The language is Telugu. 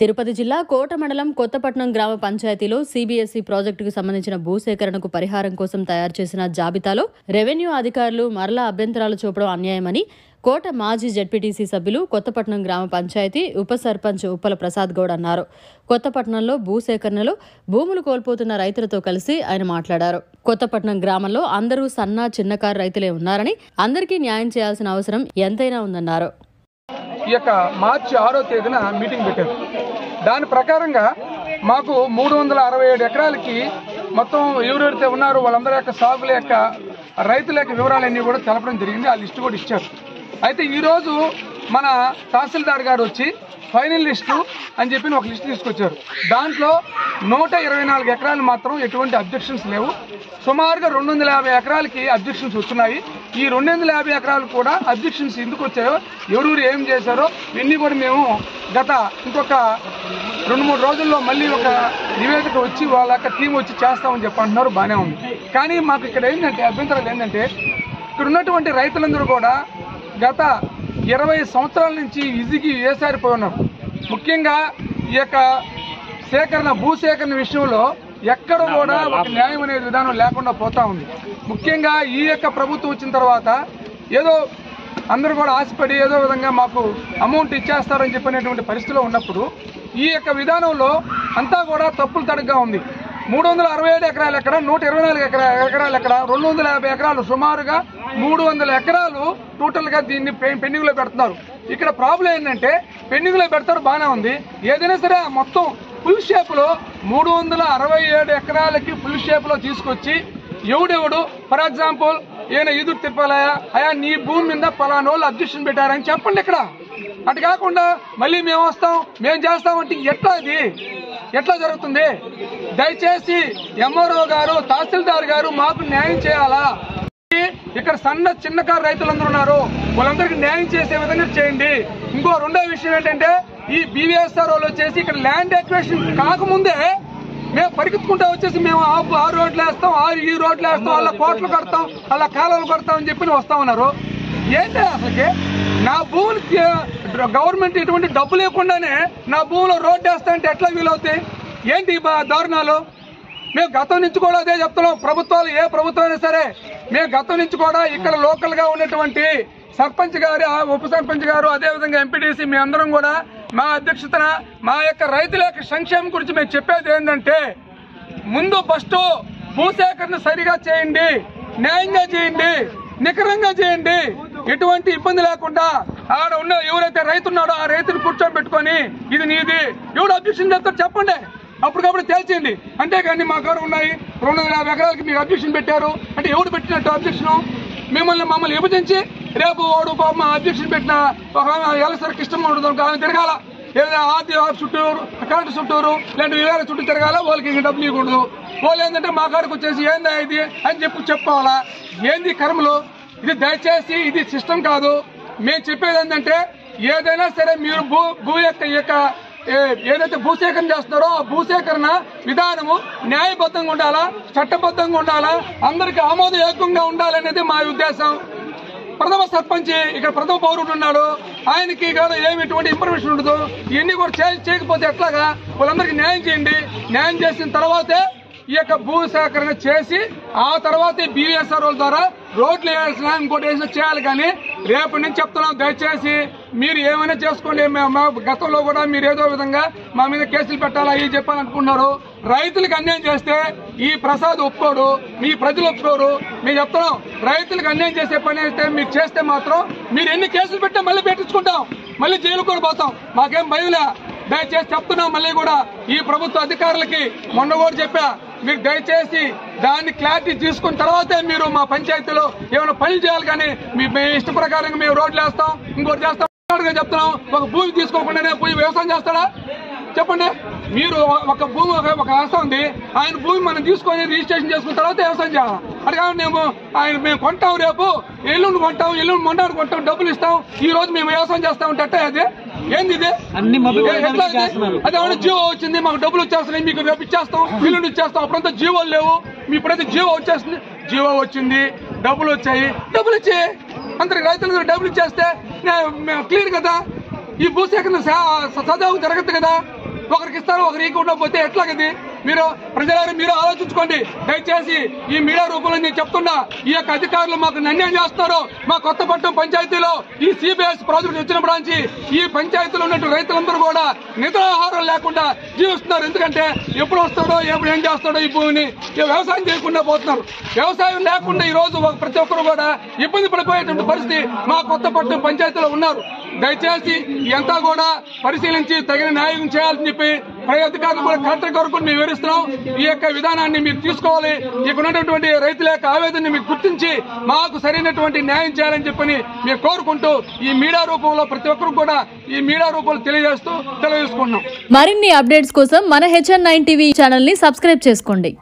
తిరుపతి జిల్లా కోట మండలం కొత్తపట్నం గ్రామ పంచాయతీలో సిబిఎస్ఈ ప్రాజెక్టుకు సంబంధించిన భూసేకరణకు పరిహారం కోసం తయారు చేసిన జాబితాలో రెవెన్యూ అధికారులు మరలా అభ్యంతరాలు చూపడం అన్యాయమని కోట మాజీ జెడ్పీటీసీ సభ్యులు కొత్తపట్నం గ్రామ పంచాయతీ ఉప సర్పంచ్ ఉప్పల ప్రసాద్ గౌడ్ అన్నారు. కొత్తపట్నంలో భూసేకరణలో భూములు కోల్పోతున్న రైతులతో కలిసి ఆయన మాట్లాడారు. కొత్తపట్నం గ్రామంలో అందరూ సన్న చిన్నకారు రైతులే ఉన్నారని అందరికీ న్యాయం చేయాల్సిన అవసరం ఎంతైనా ఉందన్నారు. ఈ యొక్క మార్చి 6వ తేదీన మీటింగ్ పెట్టారు. దాని ప్రకారంగా మాకు 367 ఎకరాలకి మొత్తం ఎవరెవరైతే ఉన్నారో వాళ్ళందరి యొక్క సాగుల యొక్క రైతుల యొక్క వివరాలన్నీ కూడా తెలపడం జరిగింది. ఆ లిస్టు కూడా ఇచ్చారు. అయితే ఈరోజు మన తహసీల్దార్ గారు వచ్చి ఫైనల్ లిస్టు అని చెప్పి ఒక లిస్టు తీసుకొచ్చారు. దాంట్లో 124 ఎకరాలు మాత్రం ఎటువంటి అబ్జెక్షన్స్ లేవు. సుమారుగా 250 ఎకరాలకి అబ్జెక్షన్స్ వస్తున్నాయి. ఈ 250 ఎకరాలు కూడా అబ్జెక్షన్స్ ఎందుకు వచ్చాయో, ఎవరు ఏం చేశారో ఇవన్నీ కూడా మేము గత ఇంకొక 2-3 రోజుల్లో మళ్ళీ ఒక నివేదిక వచ్చి వాళ్ళ యొక్క టీం వచ్చి చేస్తామని చెప్పి అంటున్నారు. బాగానే ఉంది. కానీ మాకు ఇక్కడ ఏంటంటే అభ్యంతరాలు ఏంటంటే, ఇక్కడ ఉన్నటువంటి రైతులందరూ కూడా గత 20 సంవత్సరాల నుంచి విసిగి వేసారిపోయి ఉన్నారు. ముఖ్యంగా ఈ యొక్క భూసేకరణ విషయంలో ఎక్కడ కూడా ఒక న్యాయం అనే విధానం లేకుండా పోతా ఉంది. ముఖ్యంగా ఈ యొక్క ప్రభుత్వం వచ్చిన తర్వాత ఏదో అందరూ కూడా ఆశపడి ఏదో విధంగా మాకు అమౌంట్ ఇచ్చేస్తారని చెప్పినటువంటి పరిస్థితిలో ఉన్నప్పుడు ఈ యొక్క విధానంలో అంతా కూడా తప్పులు తడగ్గా ఉంది. 367 ఎకరాలు ఎక్కడ, 124 ఎకరాలు ఎక్కడ, 250 ఎకరాలు, సుమారుగా 300 ఎకరాలు టోటల్గా దీన్ని పెండింగ్లో పెడుతున్నారు. ఇక్కడ ప్రాబ్లం ఏంటంటే పెండింగ్లో పెడతారు, బాగానే ఉంది. ఏదైనా సరే మొత్తం ఫుల్ షేప్లో 367 ఎకరాలకి ఫుల్ షేప్లో తీసుకొచ్చి ఎవడెవడు ఫర్ ఎగ్జాంపుల్ ఈయన ఈదురు తిప్పాలయా అయా నీ భూమి మీద పలానోళ్ళు అబ్జెక్షన్ పెట్టారని చెప్పండి. ఇక్కడ అటు కాకుండా మళ్ళీ మేము వస్తాం మేము చేస్తామంటే ఎట్లా జరుగుతుంది? దయచేసి ఎంఆర్ఓ గారు, తహసీల్దార్ గారు మాకు న్యాయం చేయాలా? ఇక్కడ సన్న చిన్నకారు రైతులందరూ ఉన్నారు, వాళ్ళందరికీ న్యాయం చేసే విధంగా చేయండి. ఇంకో రెండో విషయం ఏంటంటే, ఈ బీవీఎస్ఆర్ వాళ్ళు వచ్చేసి ఇక్కడ ల్యాండ్ ఎక్వేషన్ కాకముందే మేము పరిగెత్తుకుంటా వచ్చేసి మేము ఆ రోడ్లు వేస్తాం, ఈ రోడ్లు వేస్తాం, అలా కోట్లు కడతాం, అలా కాలువలు కడతాం అని చెప్పి వస్తా ఉన్నారు. ఏంటి అసలుకి నా భూమికి గవర్నమెంట్ ఎటువంటి డబ్బు లేకుండానే నా భూమిలో రోడ్డు వేస్తా అంటే ఎట్లా వీలవుతాయి? ఏంటి దారుణాలు? మేము గతం నుంచి కూడా అదే చెప్తున్నాం. ప్రభుత్వాలు ఏ ప్రభుత్వం అయినా సరే మేము గతం నుంచి కూడా ఇక్కడ లోకల్ గా ఉన్నటువంటి సర్పంచ్ గారు, ఉప సర్పంచ్ గారు, అదేవిధంగా ఎంపీటీసీ మీ అందరం కూడా మా అధ్యక్షతన మా యొక్క రైతుల యొక్క సంక్షేమం గురించి మేము చెప్పేది ఏంటంటే, ముందు ఫస్ట్ భూసేకరణ సరిగా చేయండి, న్యాయంగా చేయండి, నికరంగా చేయండి, ఎటువంటి ఇబ్బంది లేకుండా. ఆడ ఉన్న ఎవరైతే రైతు ఉన్నాడో ఆ రైతుని కూర్చోబెట్టుకొని ఇది నీది, ఎవడు అబ్జెక్షన్ చేస్తారో చెప్పండి, అప్పటికప్పుడు తేల్చేయండి. అంతేగాని మా గారు ఉన్నాయి 250 ఎకరాలకి మీరు అబ్జెక్షన్ పెట్టారు అంటే ఎవడు పెట్టినట్టు అబ్జెక్షన్? మమ్మల్ని విభజించి రేపు వాడు మా అబ్జెక్షన్ పెట్టిన ఎలసరి కృష్ణమూడు ఆమె తిరగాల, ఏదైనా ఆర్టీ చుట్టూరు, కరెంటు చుట్టూరు, లేదంటే వేరే చుట్టూ తిరగాల, వాళ్ళకి డబ్బులు ఇవ్వకూడదు. వాళ్ళు ఏంటంటే మా కాడికి వచ్చేసి ఏందా ఇది అని చెప్పుకోవాలా? ఏంది కర్మలు? ఇది దయచేసి ఇది సిస్టమ్ కాదు. మేము చెప్పేది ఏంటంటే, ఏదైనా సరే మీరు భూ యొక్క ఏదైతే భూసేకరణ చేస్తున్నారో ఆ భూసేకరణ విధానము న్యాయబద్ధంగా ఉండాలా, చట్టబద్ధంగా ఉండాలా, అందరికీ ఆమోదయోగ్యంగా ఉండాలనేది మా ఉద్దేశం. ప్రథమ సర్పంచ్ ఇక్కడ ప్రథమ పౌరుడు ఉన్నాడు, ఆయనకి కూడా ఎటువంటి ఇన్ఫర్మేషన్ ఉండదు. ఇవన్నీ కూడా చేయకపోతే ఎట్లాగా? వాళ్ళందరికీ న్యాయం చేయండి. న్యాయం చేసిన తర్వాతే ఈ యొక్క భూసేకరణ చేసి ఆ తర్వాత బీవీఎస్ఆర్ ద్వారా రోడ్లు వేయాల్సిన ఇంకోటి వేసిన చేయాలి. కానీ రేపటి నుంచి చెప్తున్నాం, దయచేసి మీరు ఏమైనా చేసుకోండి. గతంలో కూడా మీరు ఏదో విధంగా మా మీద కేసులు పెట్టాలా ఇది చెప్పాలనుకున్నారు. రైతులకు అన్యాయం చేస్తే ఈ ప్రసాద్ ఒప్పుకోడు, మీ ప్రజలు ఒప్పుకోరు. మేము చెప్తున్నాం, రైతులకు అన్యాయం చేసే పని అయితే మీరు చేస్తే మాత్రం మీరు ఎన్ని కేసులు పెట్టా మళ్ళీ పెట్టించుకుంటాం, మళ్ళీ జైలు కూడా పోతాం, మాకేం భయంలే. దయచేసి చెప్తున్నాం, మళ్ళీ కూడా ఈ ప్రభుత్వ అధికారులకి మొన్న కూడా చెప్పా, మీరు దయచేసి దాన్ని క్లారిటీ తీసుకున్న తర్వాతే మీరు మా పంచాయతీలో ఏమైనా పనులు చేయాలి. కానీ మీ ఇష్ట ప్రకారంగా మేము రోడ్లు వేస్తాం, ఇంకోటి చేస్తాం చెప్తున్నాం. ఒక భూమి తీసుకోకుండానే పోయి వ్యవసాయం చేస్తాడా చెప్పండి? మీరు ఒక భూమి ఒక ఆస్తి ఉంది, ఆయన భూమి మనం తీసుకొని రిజిస్ట్రేషన్ చేసుకున్న తర్వాత వ్యవసాయం చేయాలి. అది కాబట్టి మేము కొంటాం, రేపు ఎల్లుండి కొంటాం, ఎల్లుండి మొండాడు కొంటాం, డబ్బులు ఇస్తాం. ఈ రోజు మేము వ్యవసాయం చేస్తా ఉంటే అదే ఏంది ఇది? అదే జీవో వచ్చింది, మాకు డబ్బులు వచ్చేస్తున్నాయి, మీకు రేపు ఇచ్చేస్తాం, ఎల్లుండి ఇచ్చేస్తాం. అప్పుడంతా జీవోలు లేవు, మీ ఇప్పుడైతే జీవో వచ్చేస్తుంది. జీవో వచ్చింది, డబ్బులు వచ్చాయి, డబ్బులు ఇచ్చి అందరికి రైతులకు డబ్బులు ఇచ్చేస్తే క్లియర్ కదా. ఈ భూసేకరణ సజావు జరగదు కదా. ఒకరికి ఇస్తారు ఒకరికి ఇవ్వకుండా పోతే ఎట్లాగది? మీరు ప్రజలారా మీరు ఆలోచించుకోండి. దయచేసి ఈ మీడియా రూపంలో నేను చెప్తున్నా, ఈ యొక్క అధికారులు మాకు అన్యాయం చేస్తున్నారు. మా కొత్తపట్నం పంచాయతీలో ఈ సిబిఎస్ ప్రాజెక్టు వచ్చినప్పుడు నుంచి ఈ పంచాయతీలో ఉన్నట్టు రైతులందరూ కూడా నిద్రాహారం లేకుండా జీవిస్తున్నారు. ఎందుకంటే ఎప్పుడు వస్తాడో ఎప్పుడు ఏం చేస్తాడో ఈ భూమిని వ్యవసాయం చేయకుండా పోతున్నారు. వ్యవసాయం లేకుండా ఈ రోజు ప్రతి ఒక్కరు కూడా ఇబ్బంది పడిపోయేటువంటి పరిస్థితి మా కొత్తపట్నం పంచాయతీలో ఉన్నారు. దయచేసి ఇదంతా కూడా పరిశీలించి తగిన న్యాయం చేయాలని చెప్పి పై అధికారులు కూడా కలెక్టర్ వరకు మేము వివరిస్తున్నాం. ఈ యొక్క విధానాన్ని మీరు తీసుకోవాలి. ఇక్కడ ఉన్నటువంటి రైతుల యొక్క ఆవేదనని మీకు గుర్తించి మాకు సరైనటువంటి న్యాయం చేయాలని చెప్పని మేము కోరుకుంటూ ఈ మీడియా రూపంలో ప్రతి ఒక్కరు కూడా ఈ మీడియా రూపంలో తెలియజేసుకుంటున్నాం. మరిన్ని అప్డేట్స్ కోసం మన HN9 టీవీ ఛానల్ ని సబ్స్క్రైబ్ చేసుకోండి.